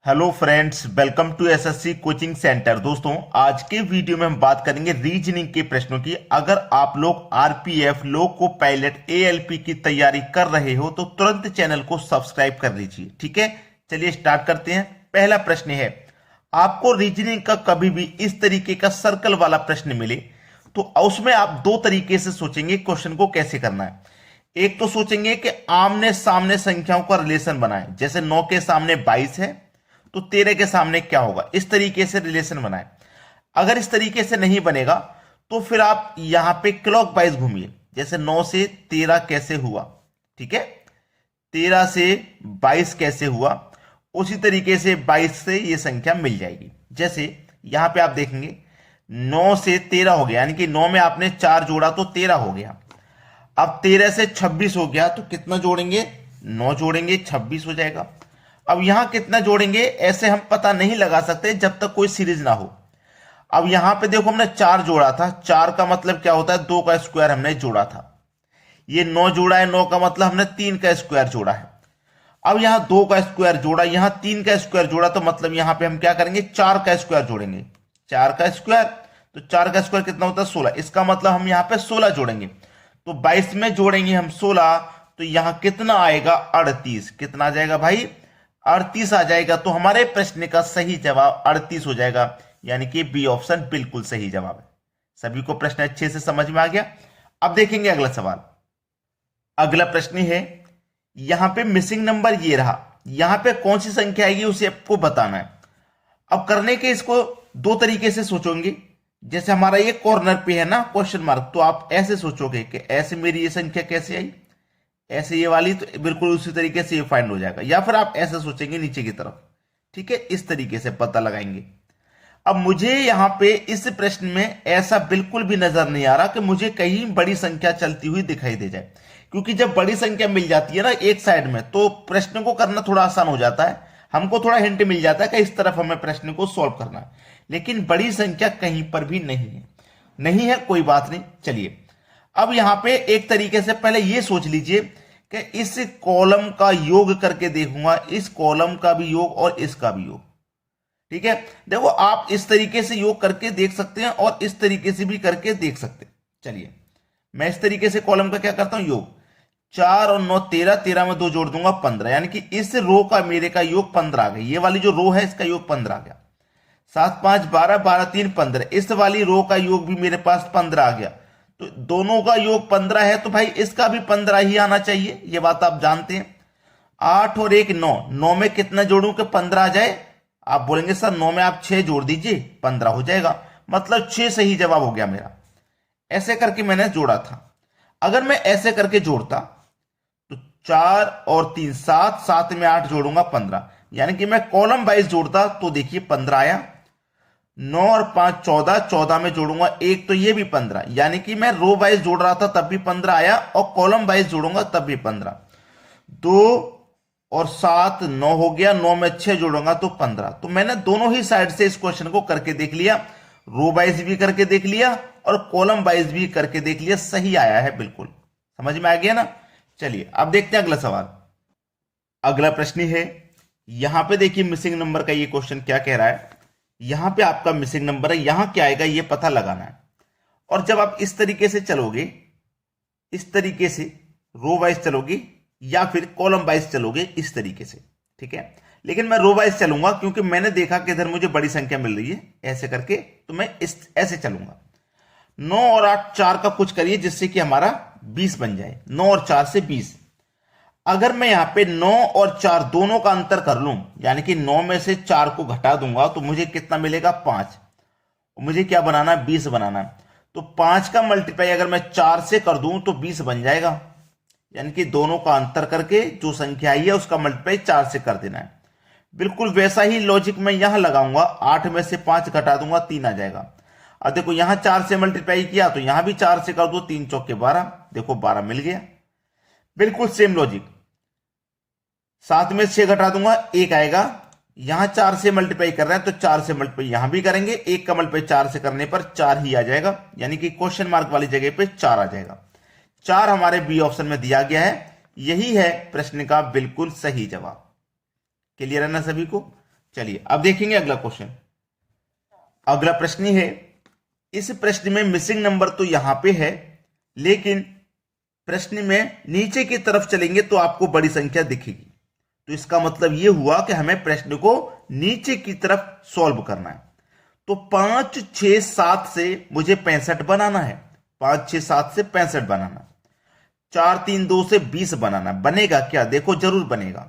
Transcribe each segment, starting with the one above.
Hello friends, welcome to SSC coaching centre. दोस्तों, आज के वीडियो में हम बात करेंगे रीजनिंग के प्रश्नों की। अगर आप लोग आरपीएफ, लोको पायलट, एएलपी की तैयारी कर रहे हो तो तुरंत चैनल को सब्सक्राइब कर लीजिए। ठीक है, चलिए स्टार्ट करते हैं। पहला प्रश्न है, आपको रीजनिंग का कभी भी इस तरीके का सर्कल वाला प्रश्न मिले तो उसमें आप दो तरीके से सोचेंगे क्वेश्चन को कैसे करना है। एक तो सोचेंगे कि आमने सामने संख्याओं का रिलेशन बनाएं, जैसे 9 के सामने 22 है तो 13 के सामने क्या होगा, इस तरीके से रिलेशन बनाएं। अगर इस तरीके से नहीं बनेगा तो फिर आप यहां पे क्लॉक वाइज घूमिए, जैसे 9 से 13 कैसे हुआ, ठीक है, 13 से 22 कैसे हुआ, उसी तरीके से 22 से ये संख्या मिल जाएगी। जैसे यहां पे आप देखेंगे 9 से 13 हो गया, यानी कि 9 में आपने 4 जोड़ा तो 13 हो गया। अब 13 से 26 हो गया तो कितना जोड़ेंगे, 9 जोड़ेंगे, 26 हो जाएगा। अब यहां कितना जोड़ेंगे ऐसे हम पता नहीं लगा सकते जब तक कोई सीरीज ना हो। अब यहां पे देखो, हमने 4 जोड़ा था, 4 का मतलब क्या होता है, 2 का स्क्वायर हमने जोड़ा था। ये 9 जोड़ा है, 9 का मतलब हमने 3 का स्क्वायर जोड़ा है। अब यहां 2 का स्क्वायर जोड़ा, यहां 3 का स्क्वायर जोड़ा, तो मतलब यहां पे हम क्या करेंगे, 4 का स्क्वायर जोड़ेंगे। 4 का स्क्वायर, तो 4 का स्क्वायर कितना होता है, 16। इसका मतलब हम यहां पे 16 जोड़ेंगे, तो 22 में जोड़ेंगे हम 16, तो यहां कितना आएगा, 38। कितना आ जाएगा भाई, 38 आ जाएगा। तो हमारे प्रश्न का सही जवाब 38 हो जाएगा, यानी कि बी ऑप्शन बिल्कुल सही जवाब है। सभी को प्रश्न अच्छे से समझ में आ गया। अब देखेंगे अगला सवाल। अगला प्रश्न है, यहां पे मिसिंग नंबर ये रहा, यहां पे कौन सी संख्या आएगी उसे आपको बताना है। अब करने के इसको दो तरीके से सोचोगे। जैसे हमारा ये कॉर्नर पे है ना क्वेश्चन मार्क, तो आप ऐसे सोचोगे कि ऐसे मेरी ये संख्या कैसे आई, ऐसे ये वाली, तो बिल्कुल उसी तरीके से ये फाइंड हो जाएगा। या फिर आप ऐसे सोचेंगे नीचे की तरफ, ठीक है, इस तरीके से पता लगाएंगे। अब मुझे यहां पे इस प्रश्न में ऐसा बिल्कुल भी नजर नहीं आ रहा कि मुझे कहीं बड़ी संख्या चलती हुई दिखाई दे जाए, क्योंकि जब बड़ी संख्या मिल जाती है ना एक साइड में तो प्रश्न को करना थोड़ा आसान हो जाता है। हमको थोड़ा हिंट मिल जाता है कि इस तरफ हमें प्रश्न को सॉल्व करना है, लेकिन बड़ी संख्या कहीं पर भी नहीं है। नहीं है, कोई बात नहीं, चलिए। अब यहां पे एक तरीके से पहले ये सोच लीजिए कि इस कॉलम का योग करके देखूंगा, इस कॉलम का भी योग और इसका भी योग। ठीक है, देखो आप इस तरीके से योग करके देख सकते हैं और इस तरीके से भी करके देख सकते हैं। चलिए, मैं इस तरीके से कॉलम का क्या करता हूं, योग। 4 और 9 13, 13 में 2 जोड़ दूंगा 15, यानी कि इस रो का मेरे का योग 15 आ गया। ये वाली जो रो है इसका योग 15 आ गया। 7 5 12, 12 3 15, इस वाली रो का योग भी मेरे पास 15 आ गया। तो दोनों का योग 15 है, तो भाई इसका भी 15 ही आना चाहिए, ये बात आप जानते हैं। 8 और 1 9, 9 में कितना जोड़ूं कि 15 आ जाए। आप बोलेंगे सर 9 में आप 6 जोड़ दीजिए 15 हो जाएगा, मतलब 6 सही जवाब हो गया मेरा। ऐसे करके मैंने जोड़ा था। अगर मैं ऐसे करके जोड़ता तो 4 और 3 7, 7 में 8 जोड़ूंगा 15, यानी कि मैं कॉलम वाइज जोड़ता तो देखिए 15 आया। 9 और 5 14, 14 में जोड़ूंगा एक तो ये भी 15, यानी कि मैं रो वाइज जोड़ रहा था तब भी 15 आया, और कॉलम वाइज जोड़ूंगा तब भी 15। 2 और 7 9 हो गया, 9 में 6 जोड़ूंगा तो 15। तो मैंने दोनों ही साइड से इस क्वेश्चन को करके देख लिया, रो वाइज भी करके देख लिया और कॉलम वाइज भी करके देख लिया, सही आया है बिल्कुल। समझ में आ गया ना। चलिए अब देखते हैं अगला सवाल। अगला प्रश्न है, यहां पे देखिए मिसिंग नंबर का ये क्वेश्चन क्या कह रहा है। यहां पे आपका मिसिंग नंबर है, यहां क्या आएगा ये पता लगाना है। और जब आप इस तरीके से चलोगे, इस तरीके से रो वाइज चलोगे या फिर कॉलम वाइज चलोगे इस तरीके से, ठीक है, लेकिन मैं रो वाइज चलूंगा क्योंकि मैंने देखा कि इधर मुझे बड़ी संख्या मिल रही है ऐसे करके, तो मैं इस ऐसे चलूंगा। 9 और 8 4 का कुछ करिए जिससे कि हमारा 20 बन जाए। 9 और 4 से 20। अगर मैं यहां पे 9 और 4 दोनों का अंतर कर लूं, यानी कि 9 में से 4 को घटा दूंगा तो मुझे कितना मिलेगा, 5। मुझे क्या बनाना है, 20 बनाना है। तो 5 का मल्टीप्लाई अगर मैं 4 से कर दूं तो 20 बन जाएगा, यानी कि दोनों का अंतर करके जो संख्या आई है उसका मल्टीप्लाई 4 से कर देना है। बिल्कुल वैसा ही लॉजिक मैं यहां लगाऊंगा। 8 में से 5 घटा दूंगा 3 आ जाएगा। अब देखो यहां 4 से मल्टीप्लाई किया तो यहां भी 4 से कर दो, 3 चौके 12, देखो 12 मिल गया। बिल्कुल सेम लॉजिक। 7 में 6 घटा दूंगा 1 आएगा। यहां 4 से मल्टीप्लाई कर रहे हैं तो 4 से मल्टीप्लाई यहां भी करेंगे, 1 का मल्टीप्लाई 4 से करने पर 4 ही आ जाएगा, यानी कि क्वेश्चन मार्क वाली जगह पे 4 आ जाएगा। 4 हमारे बी ऑप्शन में दिया गया है, यही है प्रश्न का बिल्कुल सही जवाब। क्लियर है ना सभी को। चलिए अब देखेंगे अगला क्वेश्चन। अगला प्रश्न है, इस प्रश्न में मिसिंग नंबर तो यहां पे है, लेकिन प्रश्न में नीचे की तरफ चलेंगे तो आपको बड़ी संख्या दिखेगी। तो इसका मतलब यह हुआ कि हमें प्रश्न को नीचे की तरफ सॉल्व करना है। तो 5 6 7 से मुझे 65 बनाना है, 5 6 7 से 65 बनाना, 4 3 2 से 20 बनाना। बनेगा क्या? देखो जरूर बनेगा।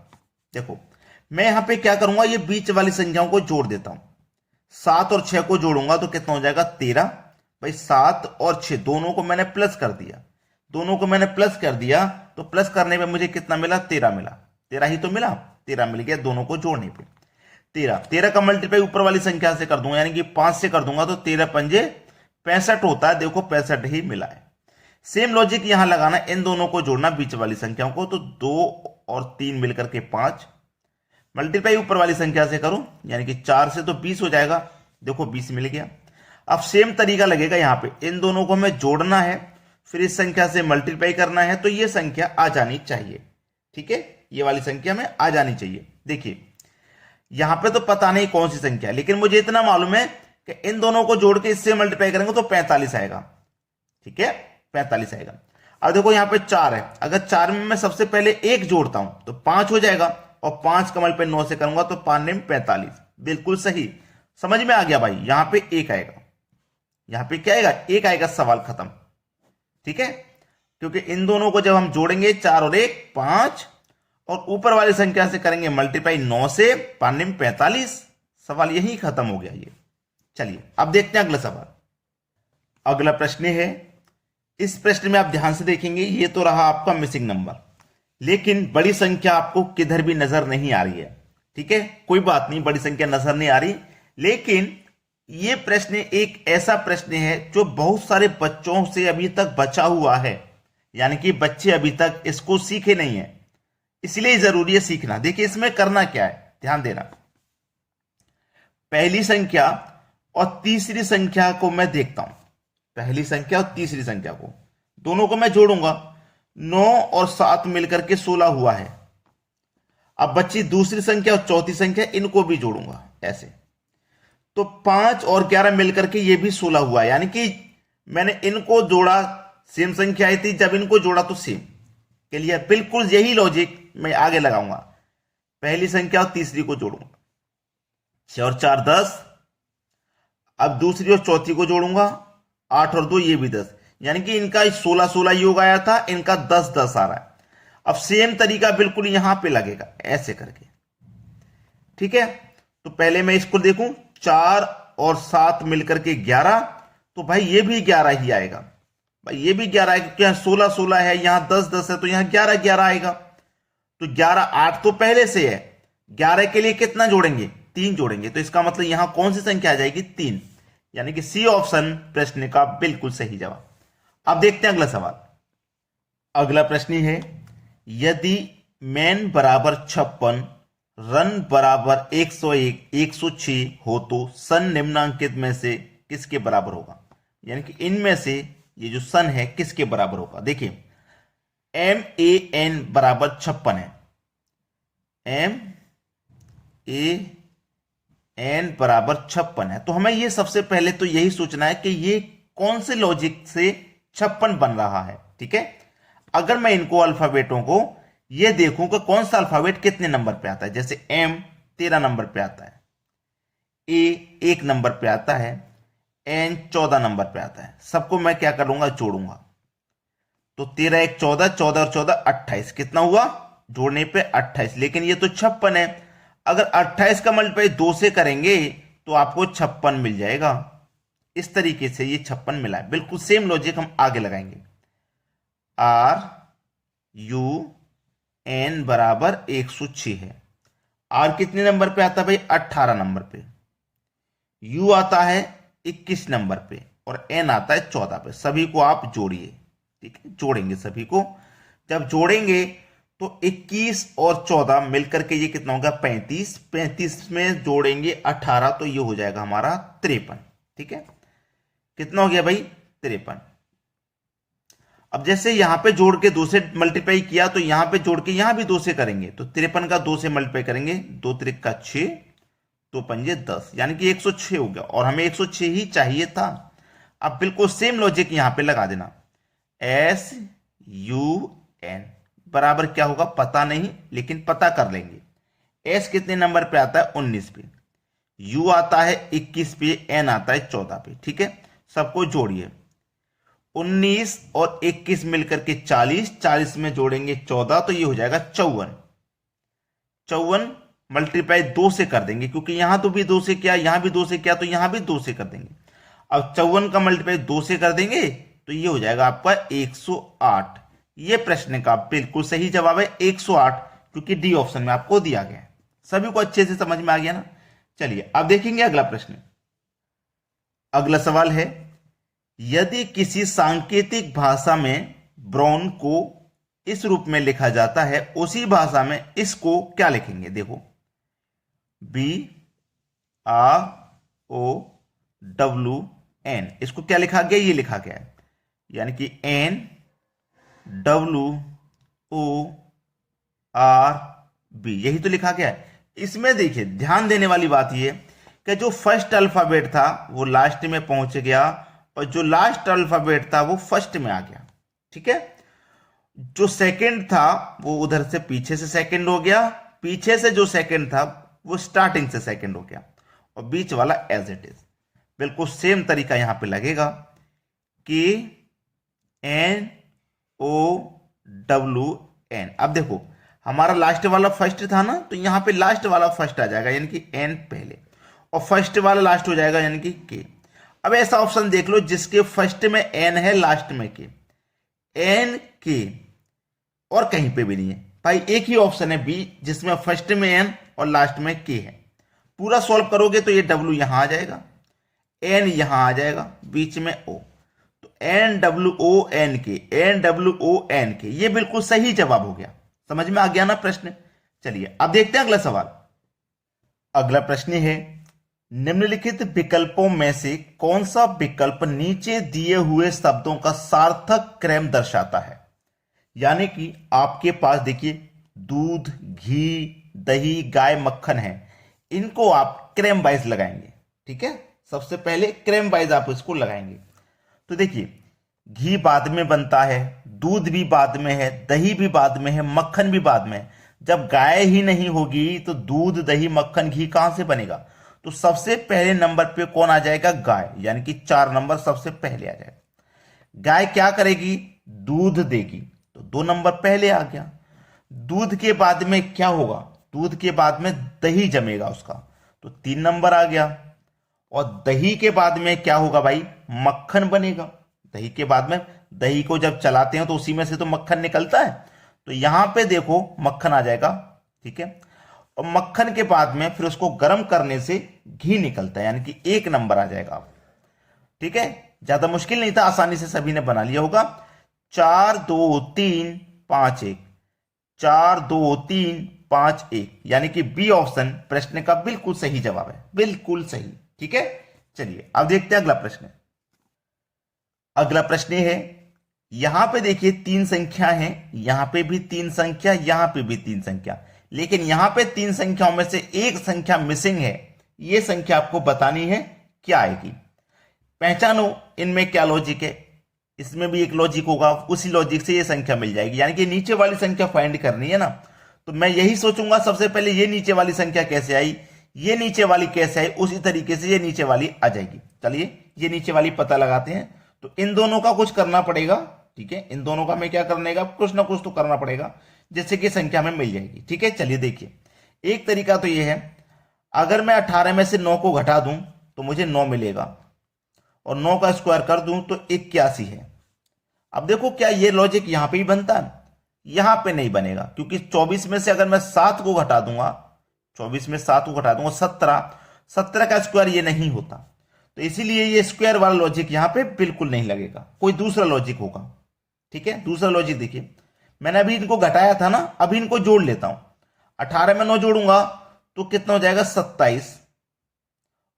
देखो मैं यहां पे क्या करूंगा, ये बीच वाली संख्याओं को जोड़ देता हूं। 7 और 6 को जोड़ूंगा तो कितना हो जाएगा? 13। भाई 7 और 6 दोनों को मैंने प्लस कर दिया, दोनों को मैंने प्लस कर दिया, तो प्लस करने पे मुझे कितना मिला? 13 मिला। 13 ही तो मिला, 13 मिल गया दोनों को जोड़ने पे। 13 का मल्टीप्लाई ऊपर वाली संख्या से कर दूंगा, यानी कि 5 से कर दूंगा तो 13 पंजे 65 होता है। देखो 65 ही मिला है। सेम लॉजिक यहां लगाना, इन दोनों को जोड़ना बीच वाली संख्याओं को, तो 2 और 3 मिलकर के 5, मल्टीप्लाई ऊपर वाली संख्या से करूं यानी कि 4 से तो 20 हो जाएगा। देखो 20 मिल गया। अब सेम तरीका लगेगा यहां पे, इन दोनों को हमें जोड़ना है, फिर इस संख्या से मल्टीप्लाई करना है, तो ये संख्या आ जानी चाहिए। ठीक है, ये वाली संख्या में आ जानी चाहिए। देखिए यहां पे तो पता नहीं कौन सी संख्या है, लेकिन मुझे इतना मालूम है कि इन दोनों को जोड़ के इससे मल्टीप्लाई करेंगे तो 45 आएगा। ठीक है, 45 आएगा। अब देखो यहां पे 4 है, अगर 4 में मैं सबसे पहले 1 जोड़ता हूं तो 5 हो जाएगा, और 5 का मल्टीप्लाई 9 से करूंगा तो 5 में 45। बिल्कुल सही, समझ में आ गया भाई। यहां पे 1 आएगा, यहां पे क्या आएगा? 1 आएगा, सवाल खत्म। ठीक है, क्योंकि इन दोनों को जब हम जोड़ेंगे 4 और 1 5, और ऊपर वाली संख्या से करेंगे मल्टीप्लाई 9 से, 5 में 45, सवाल यही खत्म हो गया ये। चलिए अब देखते हैं अगला सवाल। अगला प्रश्न है, इस प्रश्न में आप ध्यान से देखेंगे, ये तो रहा आपका मिसिंग नंबर, लेकिन बड़ी संख्या आपको किधर भी नजर नहीं आ रही है। ठीक है, कोई बात नहीं, बड़ी संख्या नजर नहीं आ रही, लेकिन यह प्रश्न एक ऐसा प्रश्न है जो बहुत सारे बच्चों से अभी तक बचा हुआ है, यानी कि बच्चे अभी तक इसको सीखे नहीं है, इसलिए जरूरी है सीखना। देखिए इसमें करना क्या है, ध्यान देना। पहली संख्या और तीसरी संख्या को मैं देखता हूं, पहली संख्या और तीसरी संख्या को दोनों को मैं जोड़ूंगा। 9 और 7 मिलकर के 16 हुआ है। अब बच्ची दूसरी संख्या और चौथी संख्या, इनको भी जोड़ूंगा ऐसे, तो 5 और 11 मिलकर के ये भी 16 हुआ, यानी कि मैंने इनको जोड़ा, सेम संख्या आई थी, जब इनको जोड़ा तो सेम। क्लियर? बिल्कुल यही लॉजिक मैं आगे लगाऊंगा। पहली संख्या और तीसरी को जोड़ूंगा, 6 और 4 10। अब दूसरी और चौथी को जोड़ूंगा, 8 और 2 ये भी 10, यानी कि इनका 16 16 योग आया था, इनका 10 10 आ रहा है। अब सेम तरीका बिल्कुल यहां पे लगेगा ऐसे करके। ठीक है, तो पहले मैं इसको देखूं, 4 और 7 मिलकर के 11, तो भाई ये भी 11 ही आएगा। भाई ये भी 11 आएगा, क्योंकि यहां 16 16 है, यहां 10 10 है, तो यहां 11 11 आएगा। तो 11 8 तो पहले से है, 11 के लिए कितना जोड़ेंगे? 3 जोड़ेंगे, तो इसका मतलब यहां कौन सी संख्या आ जाएगी? 3, यानी कि सी ऑप्शन प्रश्न का बिल्कुल सही जवाब। अब देखते हैं अगला सवाल। अगला प्रश्न है, यदि मैन बराबर 56, रन बराबर 101 106 हो तो सन निम्नांकित में से किसके बराबर होगा? यानी कि इनमें से ये जो सन है किसके बराबर होगा? देखिए MAN बराबर 56 है, MAN बराबर 56 है, तो हमें ये सबसे पहले तो यही सोचना है कि ये कौन से लॉजिक से 56 बन रहा है। ठीक है, अगर मैं इनको अल्फाबेटों को ये देखूं कि कौन सा अल्फाबेट कितने नंबर पे आता है, जैसे M 13 नंबर पे आता है, A 1 नंबर पे आता है, N 14 नंबर पे आता है, सबको मैं क्या करूंगा? जोड़ूंगा। तो 13 1 14, 14 और 14 28, कितना हुआ? जोड़ने पे 28, लेकिन ये तो 56 है। अगर 28 का मल्टीप्लाई 2 से करेंगे तो आपको 56 मिल जाएगा। इस तरीके से ये 56 मिला है। बिल्कुल सेम लॉजिक हम आगे लगाएंगे। RUN बराबर 106 है। R कितने नंबर पे आता है भाई? 18 नंबर पे। U आता है 21 नंबर पे, और N आता है 14 पे। सभी को आप जोड़िए। ठीक है, जोड़ेंगे सभी को। जब जोड़ेंगे तो 21 और 14 मिलकर के ये कितना होगा? 35। 35 में जोड़ेंगे 18, तो ये हो जाएगा हमारा 53। ठीक है, कितना हो गया भाई? 53। अब जैसे यहां पे जोड़ के 2 से मल्टीप्लाई किया, तो यहां पे जोड़ के यहां भी 2 से करेंगे, तो 53 का 2 से मल्टीप्लाई करेंगे, 2 त्रिक का 6, दो पंजे 10, यानी कि 106 हो गया, और हमें 106 ही चाहिए था। अब बिल्कुल सेम लॉजिक यहां पे लगा देना, SUN बराबर क्या होगा पता नहीं, लेकिन पता कर लेंगे। S कितने नंबर पे आता है? 19 पे, U आता है 21 पे, N आता है 14 पे। ठीक है, सबको जोड़िए, 19 और 21 मिलकर के 40, 40 में जोड़ेंगे 14, तो ये हो जाएगा 54। 54 मल्टीप्लाई 2 से कर देंगे, क्योंकि यहां तो भी 2 से किया, यहां भी 2 से किया, तो यहां भी 2 से कर देंगे। अब 54 का मल्टीप्लाई 2 से कर देंगे तो ये हो जाएगा आपका 108। ये प्रश्न का बिल्कुल सही जवाब है 108, क्योंकि डी ऑप्शन में आपको दिया गया है। सभी को अच्छे से समझ में आ गया ना? चलिए अब देखेंगे अगला प्रश्न। अगला सवाल है, यदि किसी सांकेतिक भाषा में ब्राउन को इस रूप में लिखा जाता है, उसी भाषा में इसको क्या लिखेंगे? देखो, BROWN, इसको क्या लिखा गया? ये लिखा गया है, यानी कि NWORB, यही तो लिखा गया है। इसमें देखिए ध्यान देने वाली बात ये कि जो फर्स्ट अल्फाबेट था वो लास्ट में पहुंच गया, और जो लास्ट अल्फाबेट था वो फर्स्ट में आ गया। ठीक है, जो सेकंड था वो उधर से पीछे से सेकंड हो गया, पीछे से जो सेकंड था वो स्टार्टिंग से सेकंड हो गया, और बीच वाला एज इट इज। बिल्कुल सेम तरीका यहां पे लगेगा कि NOWN। अब देखो हमारा लास्ट वाला फर्स्ट था ना, तो यहां पे लास्ट वाला फर्स्ट आ जाएगा, यानी कि N पहले, और फर्स्ट वाला लास्ट हो जाएगा, यानी कि K। अब ऐसा ऑप्शन देख लो जिसके फर्स्ट में N है, लास्ट में K, N K, और कहीं पे भी नहीं है भाई। एक ही ऑप्शन है बी, जिसमें फर्स्ट में N और लास्ट में K है। पूरा सॉल्व करोगे तो ये W यहां आ जाएगा, N यहां आ जाएगा, बीच में O, तो NWON के, ये बिल्कुल सही जवाब हो गया। समझ में आ गया ना प्रश्न? चलिए अब देखते हैं अगला सवाल। अगला प्रश्न है, निम्नलिखित विकल्पों में से कौन सा विकल्प नीचे दिए हुए शब्दों का सार्थक क्रम दर्शाता है? यानी कि आपके पास देखिए दूध, घी, दही, गाय, मक्खन है, इनको आप क्रम वाइज लगाएंगे। ठीक है, सबसे पहले क्रम वाइज आप इसको लगाएंगे। तो देखिए घी बाद में बनता है, दूध भी बाद में है, दही भी बाद में है, मक्खन भी बाद में है। जब गाय ही नहीं होगी तो दूध, दही, मक्खन, घी कहां से बनेगा? तो सबसे पहले नंबर पे कौन आ जाएगा? गाय, यानी कि 4 नंबर सबसे पहले आ जाएगा। गाय क्या करेगी? दूध देगी, तो 2 नंबर पहले आ गया। दूध के बाद में क्या होगा? दूध के बाद में दही जमेगा उसका, तो 3 नंबर आ गया। और दही के बाद में क्या होगा भाई? मक्खन बनेगा। दही के बाद में, दही को जब चलाते हैं तो उसी में से तो मक्खन निकलता है, तो यहां पे देखो मक्खन आ जाएगा। ठीक है, और मक्खन के बाद में फिर उसको गर्म करने से घी निकलता है, यानी कि 1 नंबर आ जाएगा। ठीक है, ज्यादा मुश्किल नहीं था, आसानी से सभी ने बना लिया होगा। 4 2 3 5 1, 4 2 3 5 1, यानी कि बी ऑप्शन प्रश्न का बिल्कुल सही जवाब है, बिल्कुल सही। ठीक है, चलिए अब देखते हैं अगला प्रश्न। अगला प्रश्न है, यहां पे देखिए 3 संख्या है, यहां पे भी 3 संख्या, यहां पे भी 3 संख्या, लेकिन यहां पे 3 संख्याओं में से एक संख्या मिसिंग है। यह संख्या आपको बतानी है, क्या आएगी? पहचानो इनमें क्या लॉजिक है। इसमें भी एक लॉजिक होगा, उसी लॉजिक से ये संख्या मिल जाएगी, यानी कि नीचे वाली संख्या फाइंड करनी है ना। तो मैं यही सोचूंगा सबसे पहले ये नीचे वाली संख्या कैसे आई, ये नीचे वाली कैसे आई, उसी तरीके से ये नीचे वाली आ जाएगी। चलिए ये नीचे वाली पता लगाते हैं। तो इन दोनों का कुछ करना पड़ेगा। ठीक है, इन दोनों का मैं क्या करने का, कुछ ना कुछ तो करना पड़ेगा, जिससे कि संख्या में मिल जाएगी। ठीक है, चलिए देखिए, एक तरीका तो ये है, अगर मैं 18 में से 9 को घटा दूं तो मुझे 9 मिलेगा, और 9 का स्क्वायर कर दूं तो 81 है। अब देखो क्या ये लॉजिक यहां पे ही बनता है? यहां पे नहीं बनेगा, क्योंकि 24 में से अगर मैं 7 को घटा दूंगा, 24 में 7 को घटा दूंगा 17 का स्क्वायर ये नहीं होता, तो इसीलिए ये स्क्वायर वाला लॉजिक यहां पे बिल्कुल नहीं लगेगा, कोई दूसरा लॉजिक होगा। ठीक है, दूसरा लॉजिक देखिए, मैंने अभी इनको घटाया था ना, अभी इनको जोड़ लेता हूं। 18 में 9 जोड़ूंगा तो कितना हो जाएगा? 27,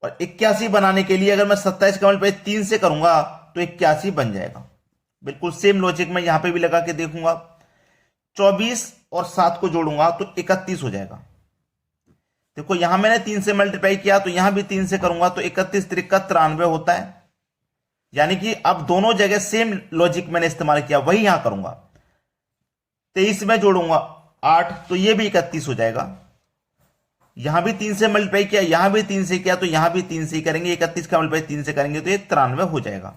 और 81 बनाने के लिए अगर मैं 27 का मल्टीप्लाई 3 से करूंगा तो 81 बन जाएगा। बिल्कुल सेम लॉजिक मैं यहां पे भी लगा के देखूंगा। 24 और 7 को जोड़ूंगा तो 31 हो जाएगा। देखो यहां मैंने 3 से मल्टीप्लाई किया तो यहां भी 3 से करूंगा तो 31 त्रिका 93 होता है। यानी कि अब दोनों जगह सेम लॉजिक मैंने इस्तेमाल किया, वही यहां करूंगा। 23 में जोड़ूंगा 8 तो ये भी 31 हो जाएगा। यहां भी 3 से मल्टीप्लाई किया, यहां भी 3 से किया तो यहां भी 3 से ही करेंगे। 31 का मल्टीप्लाई 3 से करेंगे तो ये 93 हो जाएगा।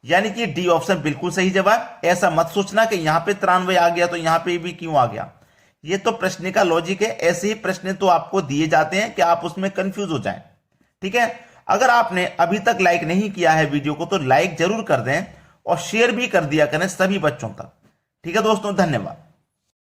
यानी कि डी ऑप्शन बिल्कुल सही जवाब। ऐसा मत सोचना कि यहां पे 93 आ गया तो यहां पे भी क्यों आ गया। ये तो प्रश्न का लॉजिक है। ऐसे ही प्रश्न तो आपको दिए जाते हैं कि आप उसमें कंफ्यूज हो जाएं। ठीक है, अगर आपने अभी तक लाइक नहीं किया है वीडियो को तो लाइक जरूर कर दें और शेयर भी कर दिया करें सभी बच्चों तक। ठीक है दोस्तों, धन्यवाद।